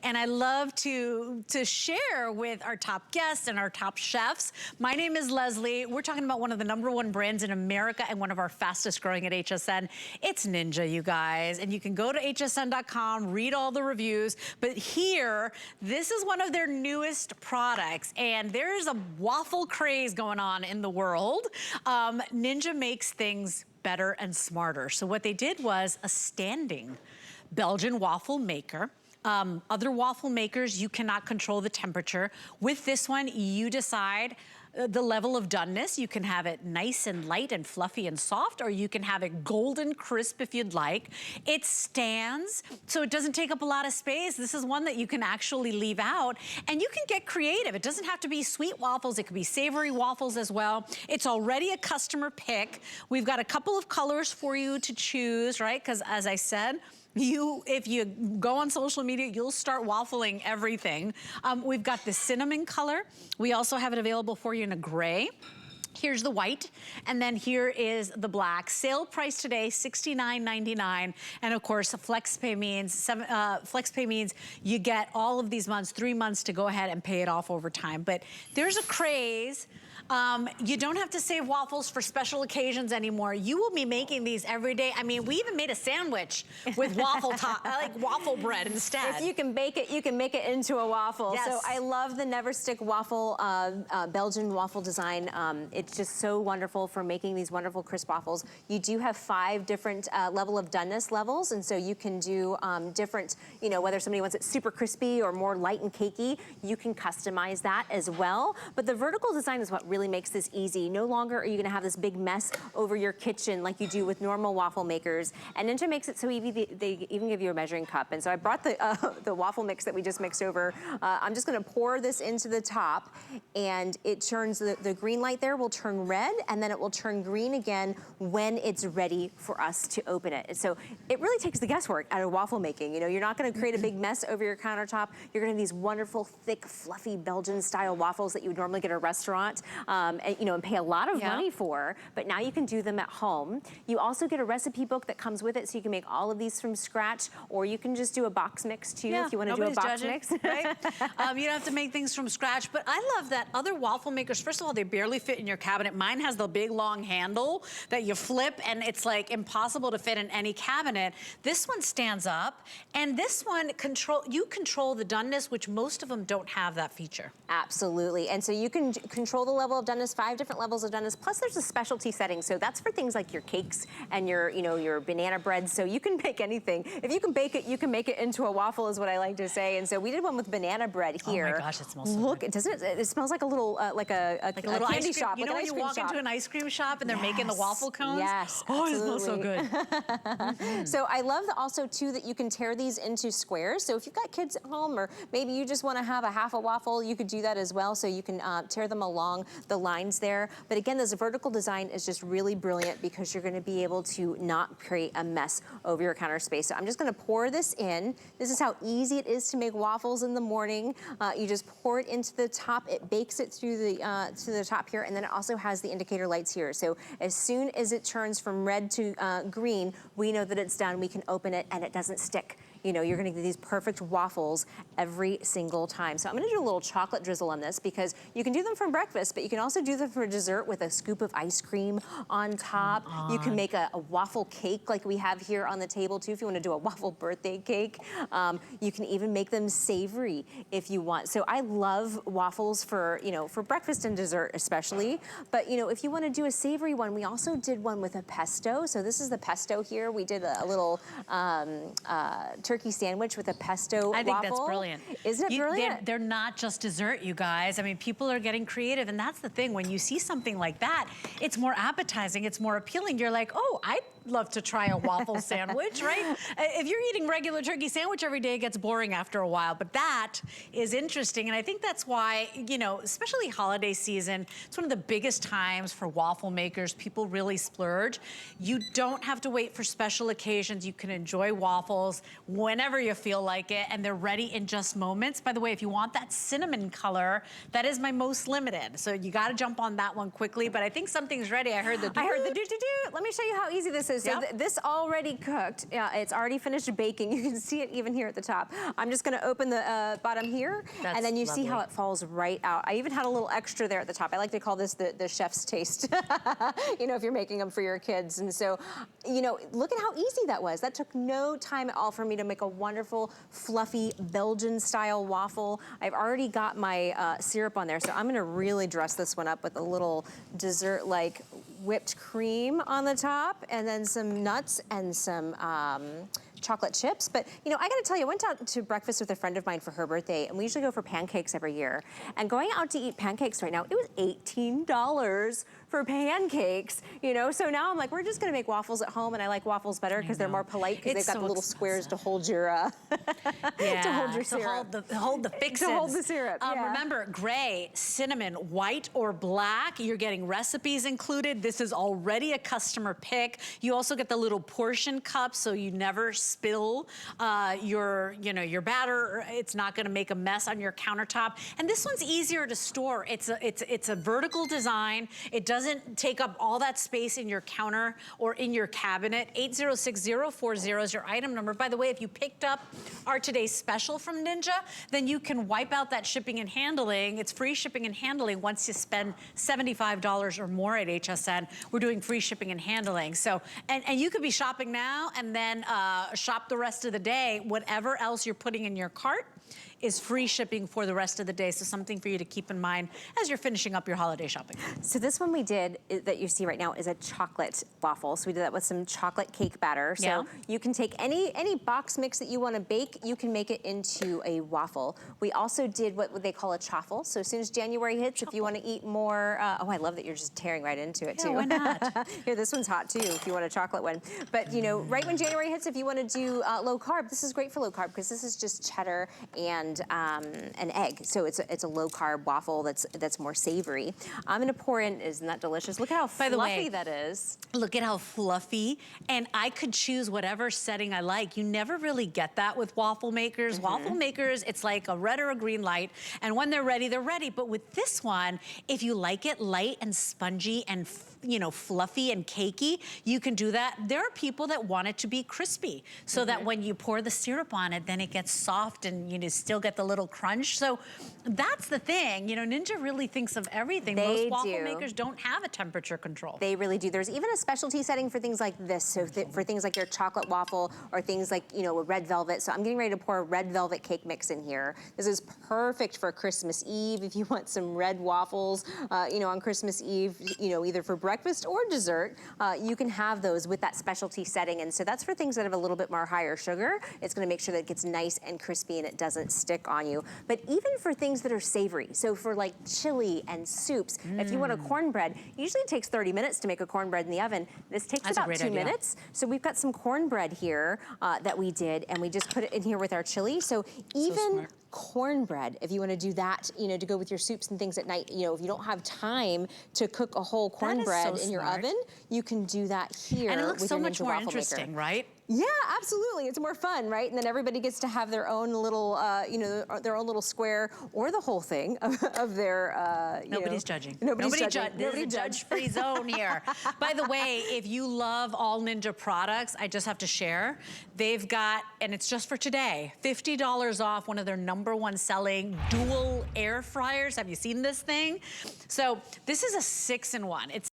And I love to share with our top guests and our top chefs. My name is Leslie. We're talking about one of the #1 brands in America and one of our fastest growing at HSN. It's Ninja, you guys. And you can go to hsn.com, read all the reviews. But here, this is one of their newest products. And there's a waffle craze going on in the world. Ninja makes things better and smarter. So what they did was a standing Belgian waffle maker. Other waffle makers, you cannot control the temperature. With this one, you decide the level of doneness. You can have it nice and light and fluffy and soft, or you can have it golden crisp if you'd like. It stands, so it doesn't take up a lot of space. This is one that you can actually leave out, and you can get creative. It doesn't have to be sweet waffles. It could be savory waffles as well. It's already a customer pick. We've got a couple of colors for you to choose, right? Because as I said, if you go on social media, you'll start waffling everything. We've got the cinnamon color. We also have it available for you in a gray. Here's the white, and then here is the black. Sale price today, $69.99, and of course, FlexPay means you get all of these months, 3 months to go ahead and pay it off over time. But there's a craze. You don't have to save waffles for special occasions anymore. You will be making these every day. I mean, we even made a sandwich with waffle like waffle bread instead. If you can bake it, you can make it into a waffle. Yes. So I love the NeverStick waffle, Belgian waffle design. It's just so wonderful for making these wonderful crisp waffles. You do have 5 different level of doneness levels, and so you can do different, you know, whether somebody wants it super crispy or more light and cakey, you can customize that as well. But the vertical design is what really makes this easy. No longer are you gonna have this big mess over your kitchen like you do with normal waffle makers. And Ninja makes it so easy, they even give you a measuring cup. And so I brought the waffle mix that we just mixed over. I'm just gonna pour this into the top, and it turns, the green light there will turn red, and then it will turn green again when it's ready for us to open it. And so it really takes the guesswork out of waffle making. You know, you're not gonna create a big mess over your countertop. You're gonna have these wonderful, thick, fluffy Belgian style waffles that you would normally get at a restaurant. And, you know, and pay a lot of money for, but now you can do them at home. You also get a recipe book that comes with it, so you can make all of these from scratch, or you can just do a box mix too, if you want to do a box mix. Right? You don't have to make things from scratch, but I love that other waffle makers, first of all, they barely fit in your cabinet. Mine has the big long handle that you flip, and it's like impossible to fit in any cabinet. This one stands up, and this one, you control the doneness, which most of them don't have that feature. Absolutely, and so you can control the level of doneness, 5 different levels of doneness, plus there's a specialty setting, so that's for things like your cakes and your, you know, your banana bread, so you can bake anything. If you can bake it, you can make it into a waffle, is what I like to say, and so we did one with banana bread here. Oh my gosh, it smells so Look, good. Doesn't it? It smells like a little, like a little candy ice cream shop. You know when you walk into an ice cream shop and they're making the waffle cones? Yes, oh, it smells so good. So I love also too that you can tear these into squares. So if you've got kids at home, or maybe you just want to have a half a waffle, you could do that as well. So you can tear them along the lines there. But again, this vertical design is just really brilliant because you're going to be able to not create a mess over your counter space. So I'm just going to pour this in. This is how easy it is to make waffles in the morning. You just pour it into the top. It bakes it through the to the top here, and then it also has the indicator lights here. So as soon as it turns from red to green, we know that it's done. We can open it, and it doesn't stick. You know, you're gonna get these perfect waffles every single time. So I'm gonna do a little chocolate drizzle on this, because you can do them for breakfast, but you can also do them for dessert with a scoop of ice cream on top. You can make a waffle cake like we have here on the table too, if you wanna do a waffle birthday cake. You can even make them savory if you want. So I love waffles for, you know, for breakfast and dessert especially. But, you know, if you wanna do a savory one, we also did one with a pesto. So this is the pesto here. We did a little turkey sandwich with a pesto waffle. I think that's brilliant. Isn't it brilliant? They're not just dessert, you guys. I mean, people are getting creative, and that's the thing. When you see something like that, it's more appetizing, it's more appealing. You're like, oh, I'd love to try a waffle sandwich, right? If you're eating regular turkey sandwich every day, it gets boring after a while, but that is interesting. And I think that's why, you know, especially holiday season, it's one of the biggest times for waffle makers. People really splurge. You don't have to wait for special occasions. You can enjoy waffles whenever you feel like it, and they're ready in just moments. By the way, if you want that cinnamon color, that is my most limited. So you gotta jump on that one quickly, but I think something's ready. I heard the do-do-do. Let me show you how easy this is. this already cooked. It's already finished baking. You can see it even here at the top. I'm just gonna open the bottom here, and then you see how it falls right out. I even had a little extra there at the top. I like to call this the chef's taste, you know, if you're making them for your kids. And so, you know, look at how easy that was. That took no time at all for me to make a wonderful, fluffy Belgian style waffle. I've already got my syrup on there, so I'm gonna really dress this one up with a little dessert-like whipped cream on the top, and then some nuts and some chocolate chips. But, you know, I gotta tell you, I went out to breakfast with a friend of mine for her birthday, and we usually go for pancakes every year. And going out to eat pancakes right now, it was $18 for pancakes, you know? So now I'm like, we're just gonna make waffles at home, and I like waffles better because they're more polite, because they've got the little squares to hold your, to hold your syrup. To hold the fixins. To hold the syrup, Remember, gray, cinnamon, white, or black, you're getting recipes included. This is already a customer pick. You also get the little portion cups, so you never spill your batter. It's not gonna make a mess on your countertop. And this one's easier to store. It's a vertical design. It doesn't take up all that space in your counter or in your cabinet. 806040 is your item number. By the way, if you picked up our today's special from Ninja, then you can wipe out that shipping and handling. It's free shipping and handling once you spend $75 or more at HSN. We're doing free shipping and handling. So, and you could be shopping now and then shop the rest of the day. Whatever else you're putting in your cart is free shipping for the rest of the day. So something for you to keep in mind as you're finishing up your holiday shopping. So this one we did that you see right now is a chocolate waffle. So we did that with some chocolate cake batter. So you can take any box mix that you want to bake, you can make it into a waffle. We also did what they call a chaffle. So as soon as January hits, if you want to eat more, oh, I love that you're just tearing right into it too. Why not? Here, this one's hot too if you want a chocolate one. But you know, right when January hits, if you want to do low carb, this is great for low carb because this is just cheddar and an egg. So it's a low carb waffle that's more savory. I'm gonna pour in, isn't that delicious? Look at how fluffy that is. Look at how fluffy, and I could choose whatever setting I like. You never really get that with waffle makers. Waffle makers, it's like a red or a green light, and when they're ready, they're ready. But with this one, if you like it light and spongy and fluffy and cakey, you can do that. There are people that want it to be crispy, so that when you pour the syrup on it, then it gets soft and you still get the little crunch. So that's the thing. You know, Ninja really thinks of everything. Most waffle makers don't have a temperature control. They really do. There's even a specialty setting for things like this. So for things like your chocolate waffle or things like, you know, a red velvet. So I'm getting ready to pour a red velvet cake mix in here. This is perfect for Christmas Eve if you want some red waffles, you know, on Christmas Eve, you know, either for breakfast or dessert. You can have those with that specialty setting. And so that's for things that have a little bit more higher sugar. It's going to make sure that it gets nice and crispy and it doesn't stick on you. But even for things that are savory, so for like chili and soups, if you want a cornbread, usually it takes 30 minutes to make a cornbread in the oven. This takes about 2 minutes. So we've got some cornbread here that we did, and we just put it in here with our chili. So even cornbread, if you want to do that, you know, to go with your soups and things at night, you know, if you don't have time to cook a whole cornbread in your oven, you can do that here. And it looks with so your much Ninja more waffle interesting, maker. right? Yeah, absolutely. It's more fun, right? And then everybody gets to have their own little, you know, their own little square or the whole thing of their, Nobody's judging. Nobody's judging. There's a judge-free zone here. By the way, if you love all Ninja products, I just have to share, they've got, and it's just for today, $50 off one of their #1 selling dual air fryers. Have you seen this thing? So this is a 6-in-1. It's